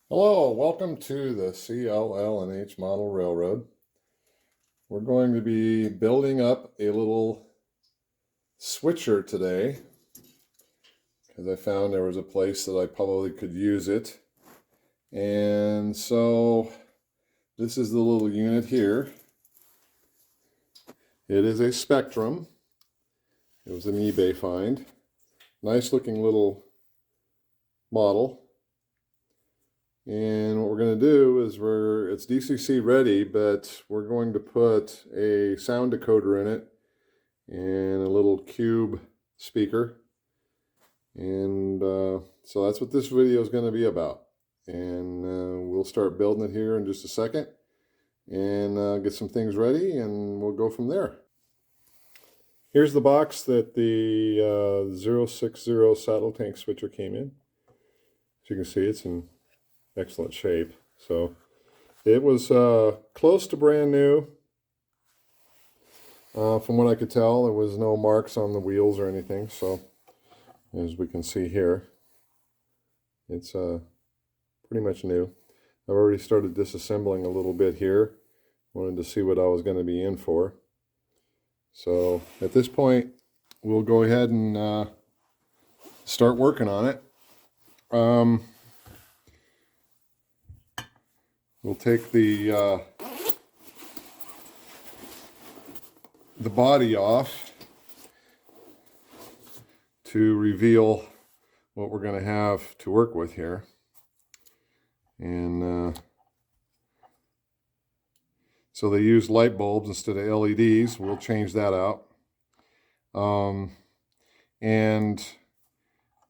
Hello, welcome to the CLL&H model railroad. We're going to be building up a little switcher today because I found there was a place that I probably could use it. And so this is the little unit here. It is a Spectrum. It was an eBay find. Nice looking little model. And what we're going to do is it's DCC ready, but we're going to put a sound decoder in it and a little cube speaker. And so that's what this video is going to be about. And we'll start building it here in just a second and get some things ready and we'll go from there. Here's the box that the 060 saddle tank switcher came in. As you can see, it's in excellent shape. So it was close to brand new. From what I could tell, there was no marks on the wheels or anything. So as we can see here, it's pretty much new. I've already started disassembling a little bit here. Wanted to see what I was going to be in for. So at this point, we'll go ahead and start working on it. We'll take the body off to reveal what we're going to have to work with here. And so they use light bulbs instead of LEDs. We'll change that out. And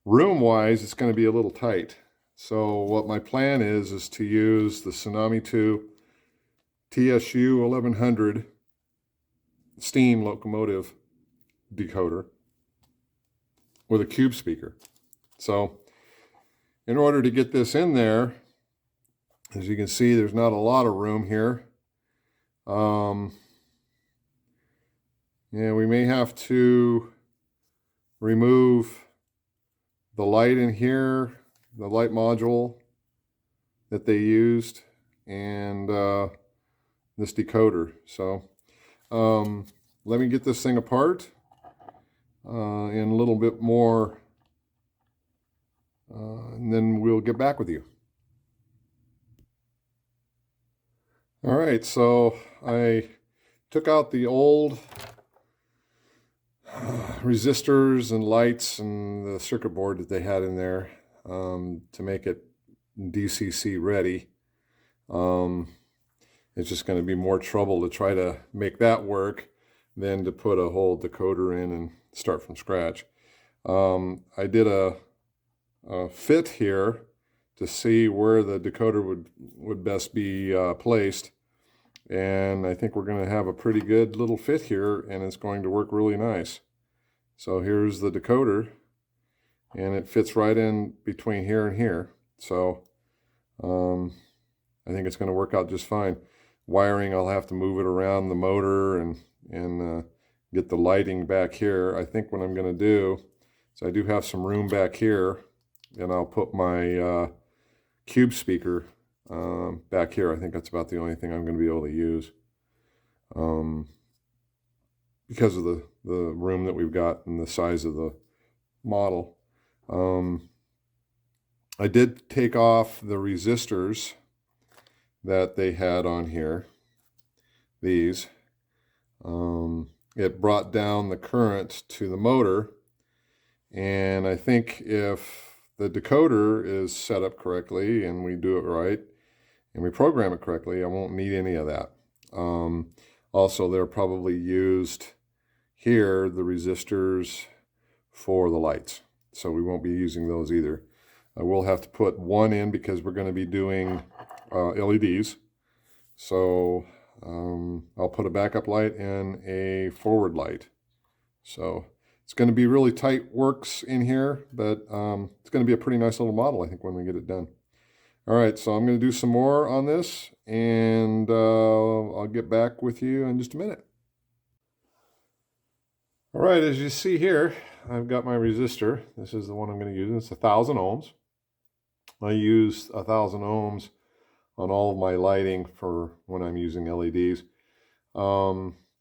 room-wise, it's going to be a little tight. So what my plan is to use the Tsunami 2 TSU 1100 steam locomotive decoder with a cube speaker. So in order to get this in there, as you can see, there's not a lot of room here. Yeah, we may have to remove the light in here, the light module that they used, and this decoder. So let me get this thing apart in a little bit more, and then we'll get back with you. All right, so I took out the old resistors and lights and the circuit board that they had in there to make it DCC ready. It's just going to be more trouble to try to make that work than to put a whole decoder in and start from scratch. I did a fit here to see where the decoder would best be placed. And I think we're going to have a pretty good little fit here, and it's going to work really nice. So here's the decoder, and it fits right in between here and here. So I think it's going to work out just fine. Wiring, I'll have to move it around the motor and get the lighting back here. I think what I'm going to do is I do have some room back here, and I'll put my cube speaker back here. I think that's about the only thing I'm going to be able to use because of the room that we've got and the size of the model. I did take off the resistors that they had on here. These. It brought down the current to the motor, and I think if the decoder is set up correctly and we do it right and we program it correctly, I won't need any of that. Also, they're probably used here, the resistors for the lights, so we won't be using those either. I will have to put one in because we're going to be doing LEDs. So I'll put a backup light and a forward light. So it's going to be really tight works in here, but it's going to be a pretty nice little model, I think, when we get it done. All right, so I'm going to do some more on this, and I'll get back with you in just a minute. All right, as you see here, I've got my resistor. This is the one I'm going to use. It's 1,000 ohms. I use 1,000 ohms on all of my lighting for when I'm using LEDs.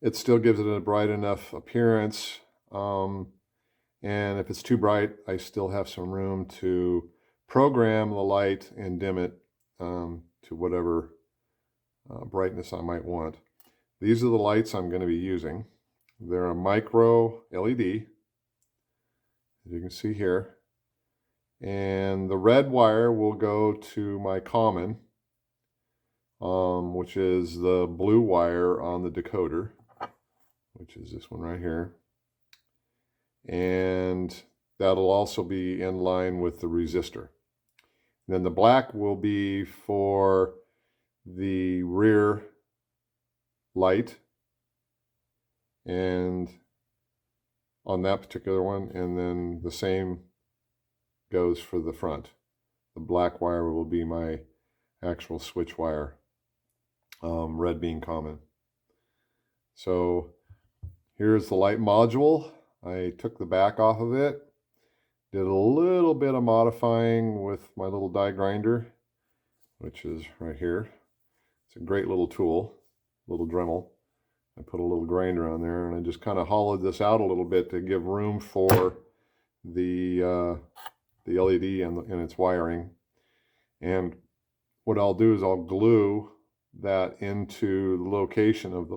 It still gives it a bright enough appearance. And if it's too bright, I still have some room to program the light and dim it to whatever brightness I might want. These are the lights I'm going to be using. They're a micro LED, as you can see here. And the red wire will go to my common, which is the blue wire on the decoder, which is this one right here. And that'll also be in line with the resistor. And then the black will be for the rear light, and on that particular one, and then the same goes for the front. The black wire will be my actual switch wire, red being common. So here's the light module. I took the back off of it, did a little bit of modifying with my little die grinder, which is right here. It's a great little tool, little Dremel. I put a little grinder on there, and I just kind of hollowed this out a little bit to give room for the LED and its wiring. And what I'll do is I'll glue that into the location of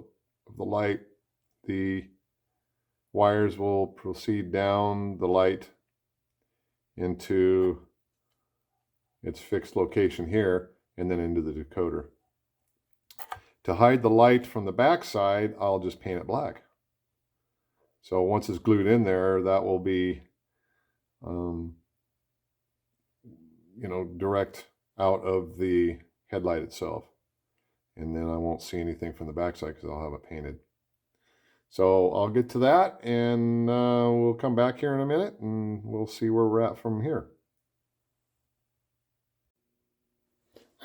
the light. The wires will proceed down the light into its fixed location here, and then into the decoder. To hide the light from the back side, I'll just paint it black. So once it's glued in there, that will be, direct out of the headlight itself. And then I won't see anything from the back side because I'll have it painted. So I'll get to that, and we'll come back here in a minute, and we'll see where we're at from here.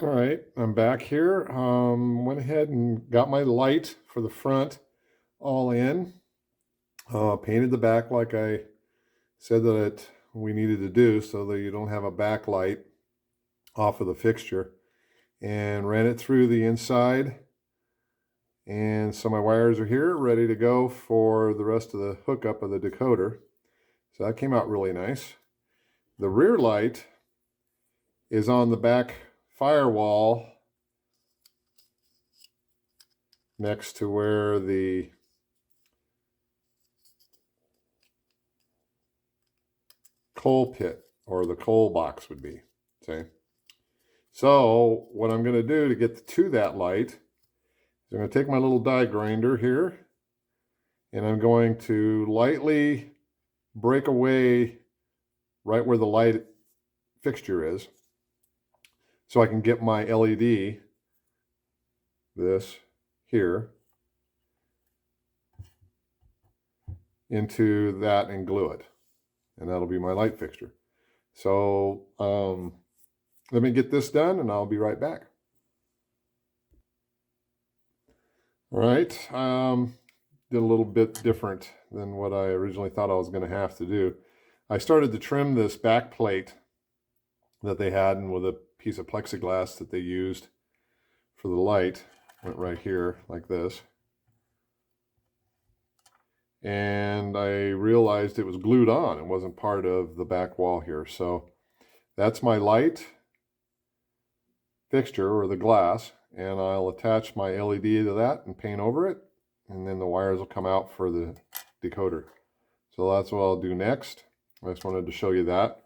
All right, I'm back here. Went ahead and got my light for the front all in. Painted the back like I said that we needed to do, so that you don't have a backlight off of the fixture. And ran it through the inside. And so my wires are here, ready to go for the rest of the hookup of the decoder. So that came out really nice. The rear light is on the back firewall next to where the coal pit or the coal box would be. Okay. So what I'm going to do to get to that light is I'm going to take my little die grinder here, and I'm going to lightly break away right where the light fixture is, so I can get my LED, this here, into that and glue it. And that'll be my light fixture. So let me get this done, and I'll be right back. All right, did a little bit different than what I originally thought I was going to have to do. I started to trim this back plate that they had, and with a piece of plexiglass that they used for the light, went right here like this. And I realized it was glued on. It wasn't part of the back wall here. So that's my light fixture, or the glass, and I'll attach my LED to that and paint over it, and then the wires will come out for the decoder. So that's what I'll do next. I just wanted to show you that.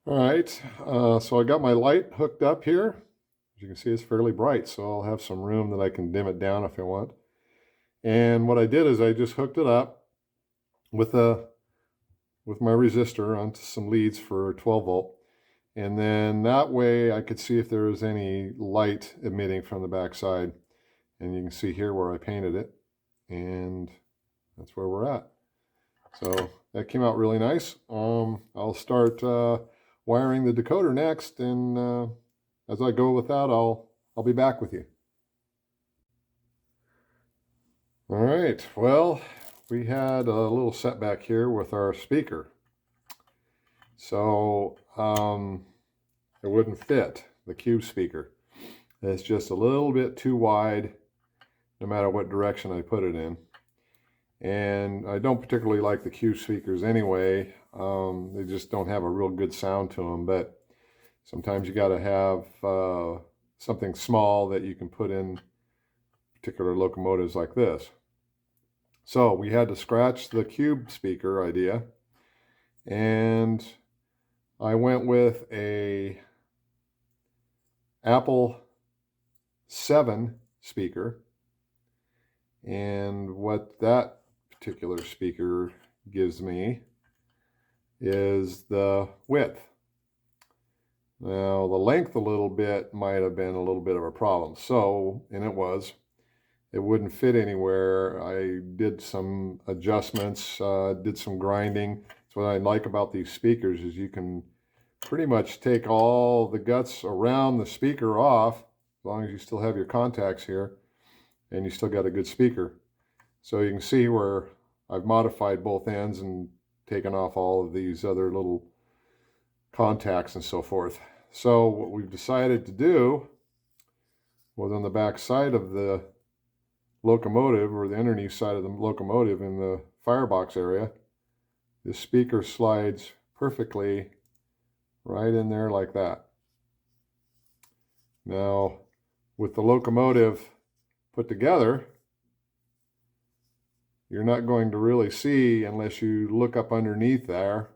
All right, so I got my light hooked up here. As you can see, it's fairly bright, so I'll have some room that I can dim it down if I want. And what I did is I just hooked it up with my resistor onto some leads for 12 volt. And then that way I could see if there was any light emitting from the back side. And you can see here where I painted it. And that's where we're at. So that came out really nice. I'll start wiring the decoder next, and as I go with that, I'll be back with you. All right, well, we had a little setback here with our speaker. So it wouldn't fit the cube speaker. It's just a little bit too wide no matter what direction I put it in. And I don't particularly like the cube speakers anyway. They just don't have a real good sound to them, but sometimes you got to have something small that you can put in particular locomotives like this. So we had to scratch the cube speaker idea, and I went with a Apple 7 speaker. And what that particular speaker gives me is the width. Now the length a little bit might have been a little bit of a problem. So, and it wouldn't fit anywhere. I did some adjustments, did some grinding. So what I like about these speakers is you can pretty much take all the guts around the speaker off, as long as you still have your contacts here, and you still got a good speaker. So you can see where I've modified both ends and taken off all of these other little contacts and so forth. So what we've decided to do was on the back side of the locomotive, or the underneath side of the locomotive in the firebox area, the speaker slides perfectly right in there like that. Now with the locomotive put together, you're not going to really see unless you look up underneath there.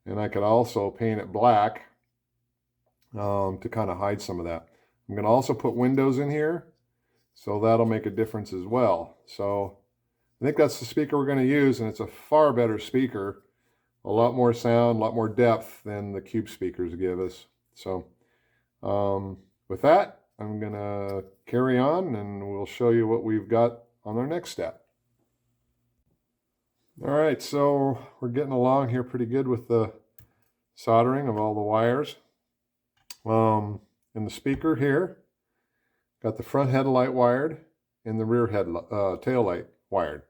And I could also paint it black to kind of hide some of that. I'm going to also put windows in here, so that'll make a difference as well. So I think that's the speaker we're going to use, and it's a far better speaker, a lot more sound, a lot more depth than the cube speakers give us. So with that, I'm going to carry on, and we'll show you what we've got on our next step. All right, so we're getting along here pretty good with the soldering of all the wires. In the speaker here, got the front headlight wired and the rear tail light wired.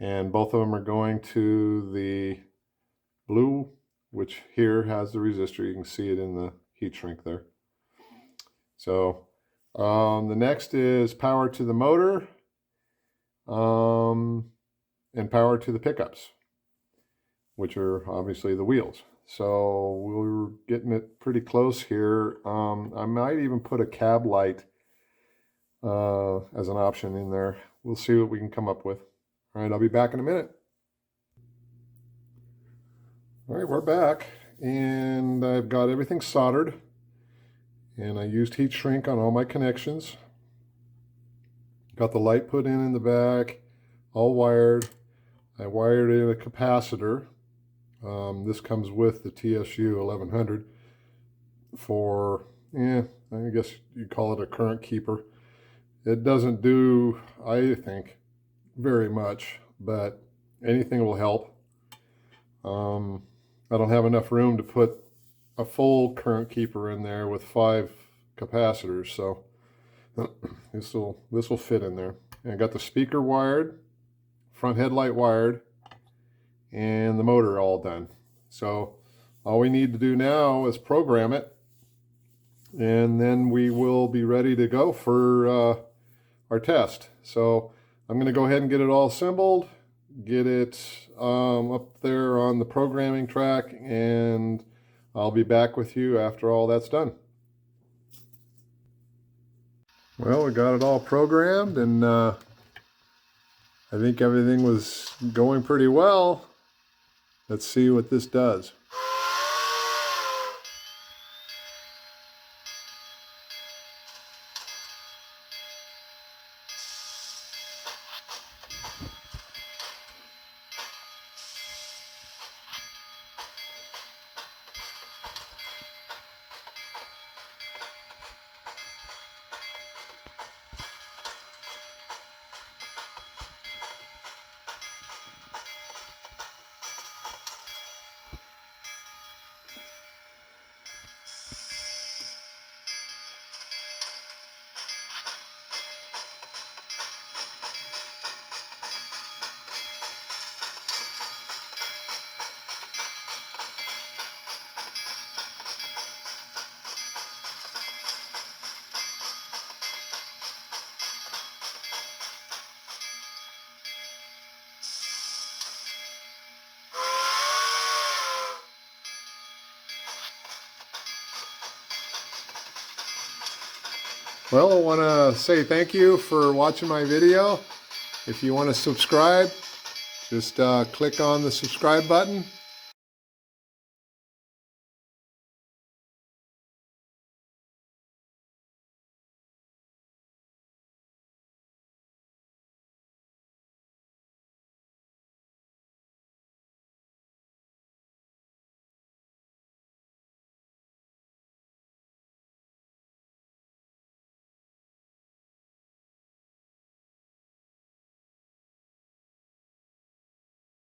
And both of them are going to the blue, which here has the resistor. You can see it in the heat shrink there. So the next is power to the motor. And power to the pickups, which are obviously the wheels. So we're getting it pretty close here. I might even put a cab light as an option in there. We'll see what we can come up with. All right, I'll be back in a minute. All right, we're back, and I've got everything soldered, and I used heat shrink on all my connections. Got the light put in the back, all wired. I wired in a capacitor. This comes with the TSU 1100 for, I guess you'd call it a current keeper. It doesn't do, I think, very much, but anything will help. I don't have enough room to put a full current keeper in there with 5 capacitors, so this will fit in there. And I got the speaker wired, front headlight wired, and the motor all done. So all we need to do now is program it, and then we will be ready to go for our test. So I'm going to go ahead and get it all assembled, get it up there on the programming track, and I'll be back with you after all that's done. Well, we got it all programmed, and I think everything was going pretty well. Let's see what this does. Well, I want to say thank you for watching my video. If you want to subscribe, just click on the subscribe button.